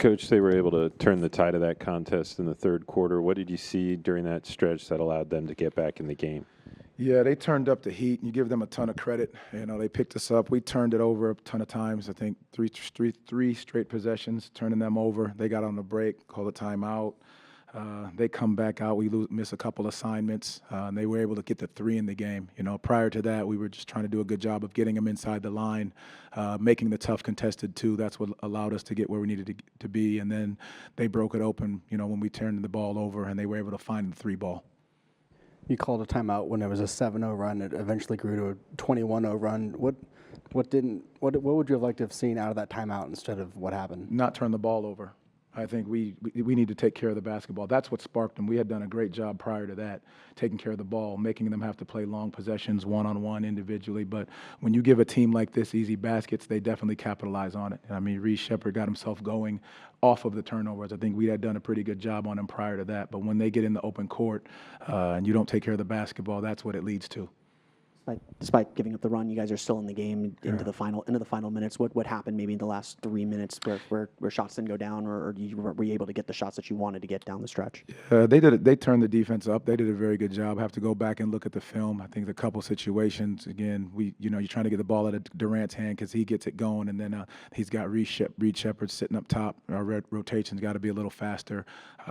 Coach, they were able to turn the tide of that contest in the third quarter. What did you see during that stretch that allowed them to get back in the game? Yeah, they turned up the heat, and you give them a ton of credit. They picked us up. We turned it over a ton of times. I think three straight possessions, turning them over. They got on the break, called a timeout. They come back out. We miss a couple assignments, and they were able to get the 3 in the game. Prior to that, we were just trying to do a good job of getting them inside the line, making the tough contested 2. That's what allowed us to get where we needed to be. And then they broke it open, when we turned the ball over, and they were able to find the 3 ball. You called a timeout when it was a 7-0 run. It eventually grew to a 21-0 run. What would you have liked to have seen out of that timeout instead of what happened? Not turn the ball over. I think we need to take care of the basketball. That's what sparked them. We had done a great job prior to that, taking care of the ball, making them have to play long possessions, one-on-one, individually. But when you give a team like this easy baskets, they definitely capitalize on it. I mean, Reece Sheppard got himself going off of the turnovers. I think we had done a pretty good job on him prior to that. But when they get in the open court and you don't take care of the basketball, that's what it leads to. Despite giving up the run, you guys are still in the game into the final minutes. What happened maybe in the last 3 minutes where shots didn't go down, or were you able to get the shots that you wanted to get down the stretch? They did it. They turned the defense up. They did a very good job. Have to go back and look at the film. I think the couple situations, again, you're trying to get the ball out of Durant's hand because he gets it going, and then he's got Reece Sheppard sitting up top. Our rotation's got to be a little faster.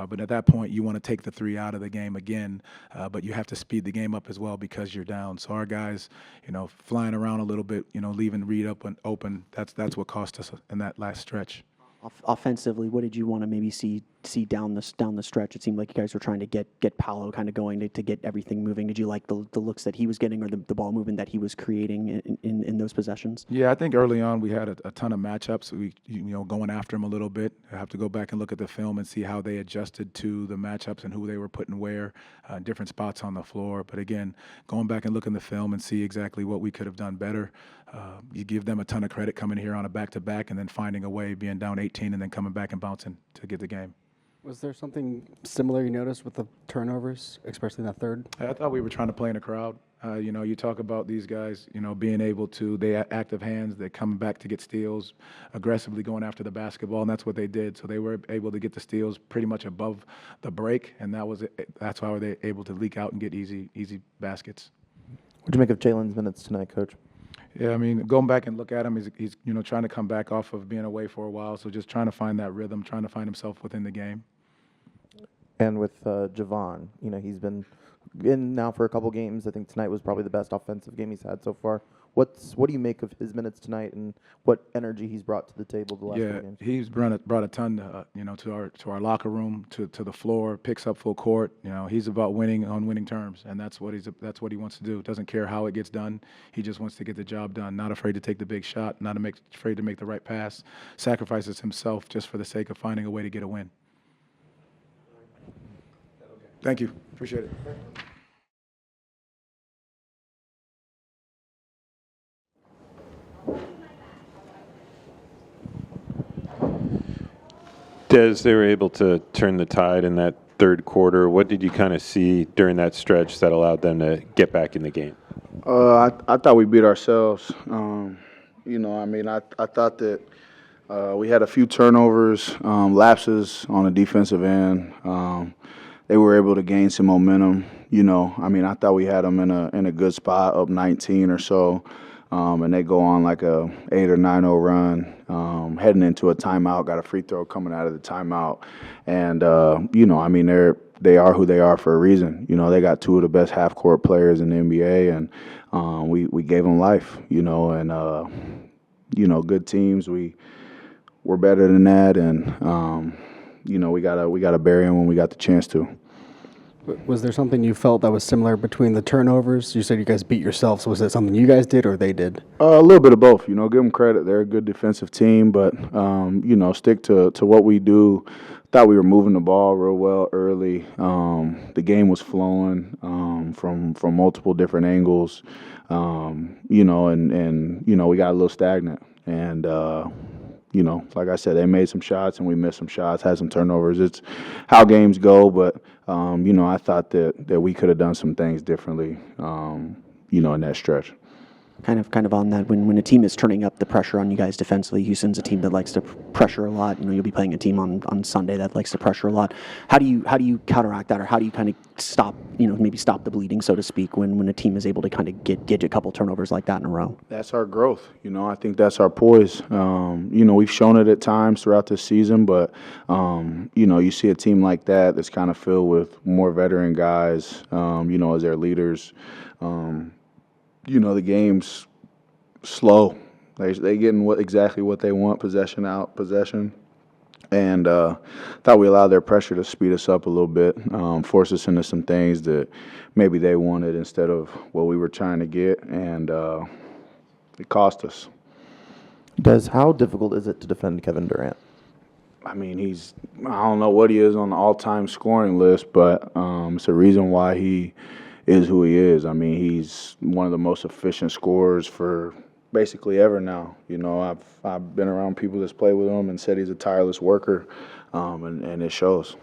But at that point, you want to take the 3 out of the game again, but you have to speed the game up as well because you're down. So our guys, flying around a little bit, leaving Reed up and open, that's what cost us in that last stretch. Offensively, what did you want to maybe see down the stretch? It seemed like you guys were trying to get Paolo kind of going to get everything moving. Did you like the looks that he was getting or the ball movement that he was creating in those possessions? Yeah, I think early on we had a ton of matchups. We going after him a little bit. I have to go back and look at the film and see how they adjusted to the matchups and who they were putting where, different spots on the floor. But again, going back and looking at the film and see exactly what we could have done better. You give them a ton of credit coming here on a back-to-back and then finding a way, being down 18 and then coming back and bouncing to get the game. Was there something similar you noticed with the turnovers, especially in that third? I thought we were trying to play in a crowd. You talk about these guys, being able to, they active hands, they're coming back to get steals, aggressively going after the basketball, and that's what they did. So they were able to get the steals pretty much above the break, and that's why they were able to leak out and get easy baskets. What did you make of Jalen's minutes tonight, Coach? Yeah, I mean, going back and look at him, he's trying to come back off of being away for a while, so just trying to find that rhythm, trying to find himself within the game. And with Jevon, he's been in now for a couple games. I think tonight was probably the best offensive game he's had so far. What do you make of his minutes tonight and what energy he's brought to the table the last few games? Yeah, he's brought a ton, to our locker room, to the floor, picks up full court. He's about winning on winning terms, and that's what he wants to do. Doesn't care how it gets done. He just wants to get the job done. Not afraid to take the big shot. Not afraid to make the right pass. Sacrifices himself just for the sake of finding a way to get a win. Thank you. Appreciate it. Des, they were able to turn the tide in that third quarter. What did you kind of see during that stretch that allowed them to get back in the game? I thought we beat ourselves. I thought that we had a few turnovers, lapses on the defensive end. They were able to gain some momentum. I thought we had them in a good spot, up 19 or so, and they go on like a 8 or 9-0 run, heading into a timeout. Got a free throw coming out of the timeout, and they are who they are for a reason. They got 2 of the best half-court players in the NBA, and we gave them life. Good teams. We're better than that, and we gotta bury them when we got the chance to. Was there something you felt that was similar between the turnovers? You said you guys beat yourselves. Was it something you guys did or they did? A little bit of both. Give them credit. They're a good defensive team, but stick to what we do. Thought we were moving the ball real well early. The game was flowing from multiple different angles. And we got a little stagnant. And like I said, they made some shots and we missed some shots, had some turnovers. It's how games go, but I thought that we could have done some things differently, in that stretch. Kind of on that, when a team is turning up the pressure on you guys defensively, Houston's a team that likes to pressure a lot. You'll be playing a team on Sunday that likes to pressure a lot. How do you counteract that, or how do you kind of stop, maybe stop the bleeding, so to speak, when a team is able to kind of get a couple turnovers like that in a row? That's our growth. I think that's our poise. We've shown it at times throughout this season, but, you see a team like that that's kind of filled with more veteran guys, as their leaders. The game's slow. They getting exactly what they want, possession out, possession. And thought we allowed their pressure to speed us up a little bit, force us into some things that maybe they wanted instead of what we were trying to get, and it cost us. How difficult is it to defend Kevin Durant? I mean, I don't know what he is on the all-time scoring list, but it's a reason why he is who he is. I mean, he's one of the most efficient scorers for basically ever now. I've been around people that's played with him and said he's a tireless worker, and it shows.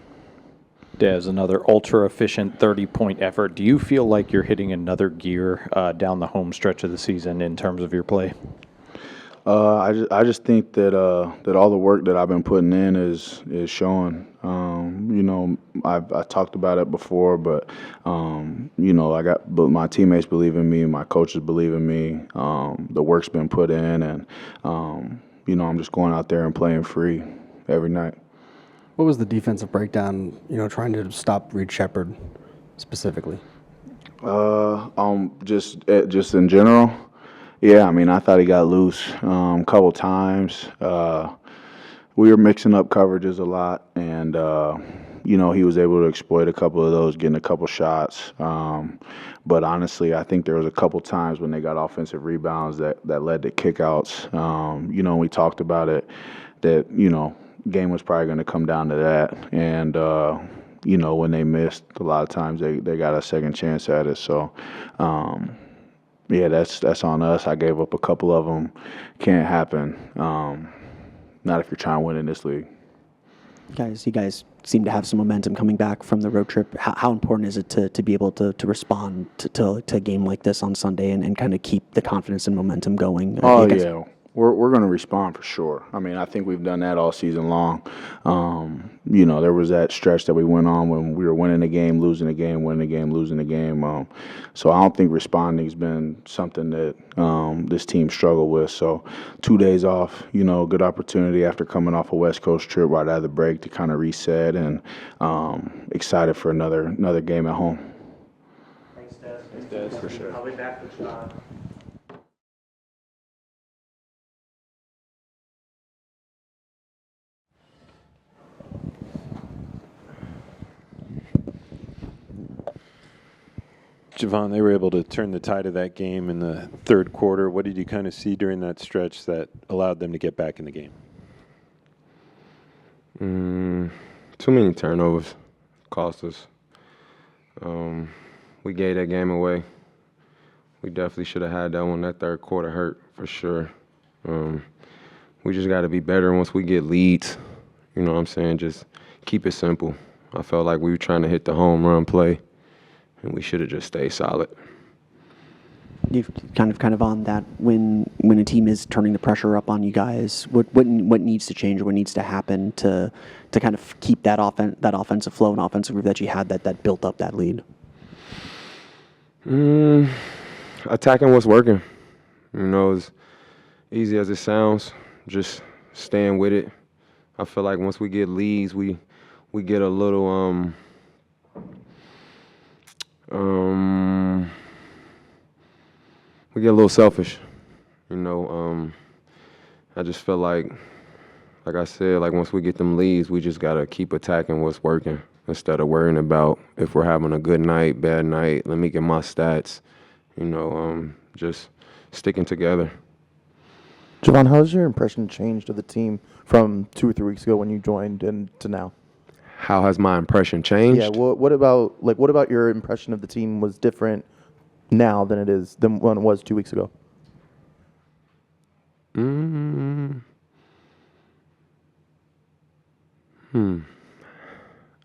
Des, another ultra-efficient 30-point effort. Do you feel like you're hitting another gear down the home stretch of the season in terms of your play? I just think that all the work that I've been putting in is showing. I talked about it before, but but my teammates believe in me, my coaches believe in me. The work's been put in, and I'm just going out there and playing free every night. What was the defensive breakdown, trying to stop Reed Shepherd specifically? Just in general. Yeah, I mean, I thought he got loose a couple times. We were mixing up coverages a lot, and he was able to exploit a couple of those, getting a couple shots. But honestly, I think there was a couple times when they got offensive rebounds that led to kickouts. We talked about it, that game was probably going to come down to that, and when they missed, a lot of times they got a second chance at it. So. Yeah, that's on us. I gave up a couple of them. Can't happen. Not if you're trying to win in this league. You guys seem to have some momentum coming back from the road trip. How important is it to be able to respond to a game like this on Sunday and kind of keep the confidence and momentum going? Oh, yeah. We're going to respond for sure. I mean, I think we've done that all season long. There was that stretch that we went on when we were winning the game, losing the game, winning the game, losing the game. So I don't think responding's been something that this team struggled with. So 2 days off, good opportunity after coming off a West Coast trip right out of the break to kind of reset, and excited for another game at home. Thanks, Des. For sure. I'll be back with Jevon, they were able to turn the tide of that game in the third quarter. What did you kind of see during that stretch that allowed them to get back in the game? Too many turnovers cost us. We gave that game away. We definitely should have had that one. That third quarter hurt for sure. We just got to be better once we get leads. You know what I'm saying? Just keep it simple. I felt like we were trying to hit the home run play, and we should have just stayed solid. You've kind of on that, when a team is turning the pressure up on you guys, what needs to change or what needs to happen to kind of keep that offensive flow and offensive groove that you had that built up that lead? Attacking what's working. As easy as it sounds, just staying with it. I feel like once we get leads, we get a little we get a little selfish. I just feel like I said, once we get them leads, we just gotta keep attacking what's working instead of worrying about if we're having a good night, bad night. Let me get my stats. Just sticking together. Jevon, how has your impression changed of the team from 2 or 3 weeks ago when you joined and to now? How has my impression changed? Yeah. What about your impression of the team was different now than when it was 2 weeks ago? I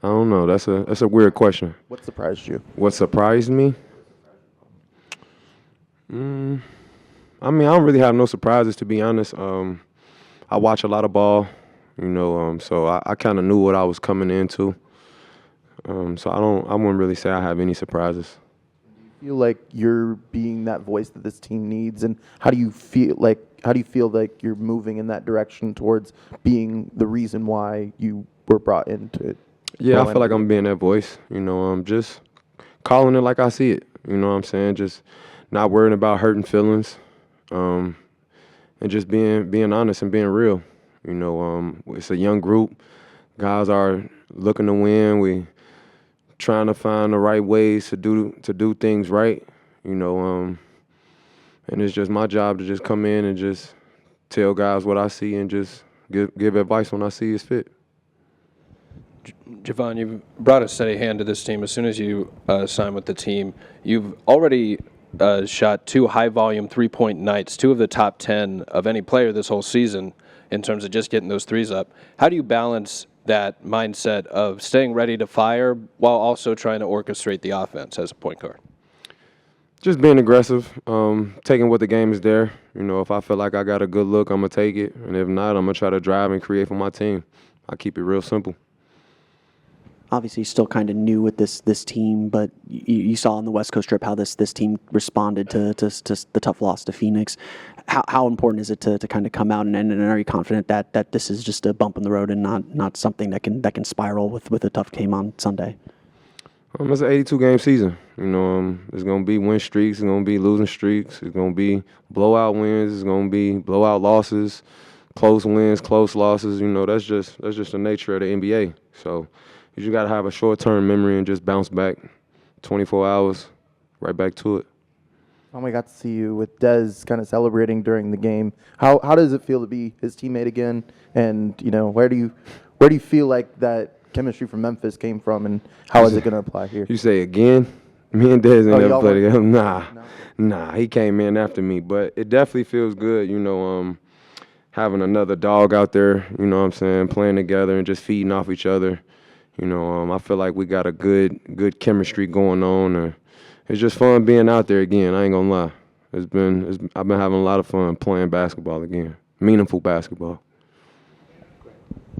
don't know. That's a weird question. What surprised you? What surprised me? I mean, I don't really have no surprises, to be honest. I watch a lot of ball, so I kind of knew what I was coming into. So I wouldn't really say I have any surprises. Feel like you're being that voice that this team needs, and how do you feel like you're moving in that direction towards being the reason why you were brought into it? Yeah, I feel like I'm being that voice. I'm just calling it like I see it. You know what I'm saying? Just not worrying about hurting feelings, and just being honest and being real. It's a young group. Guys are looking to win. We trying to find the right ways to do things right. And it's just my job to just come in and just tell guys what I see and just give advice when I see it's fit. Jevon, you've brought a steady hand to this team. As soon as you signed with the team, you've already shot 2 high-volume three-point nights, 2 of the top 10 of any player this whole season in terms of just getting those threes up. How do you balance that mindset of staying ready to fire while also trying to orchestrate the offense as a point guard? Just being aggressive, taking what the game is there. If I feel like I got a good look, I'm going to take it. And if not, I'm going to try to drive and create for my team. I keep it real simple. Obviously, still kind of new with this team, but you saw on the West Coast trip how this team responded to the tough loss to Phoenix. How important is it to kind of come out and are you confident that this is just a bump in the road and not something that can spiral with a tough game on Sunday? It's an 82-game season. It's going to be win streaks. It's going to be losing streaks. It's going to be blowout wins. It's going to be blowout losses, close wins, close losses. That's just the nature of the NBA. So you just got to have a short-term memory and just bounce back 24 hours, right back to it. We got to see you with Dez kind of celebrating during the game. How does it feel to be his teammate again? And where do you feel like that chemistry from Memphis came from, and how is it going to apply here? You say again? Me and Des ain't never played together. No. Nah, he came in after me, but it definitely feels good. Having another dog out there. Playing together and just feeding off each other. I feel like we got a good chemistry going on. It's just fun being out there again. I ain't gonna lie. I've been having a lot of fun playing basketball again. Meaningful basketball.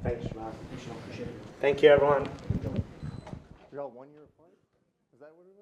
Thanks, Jevon. Thank you, everyone. You're all 1 year apart? Is that what it is?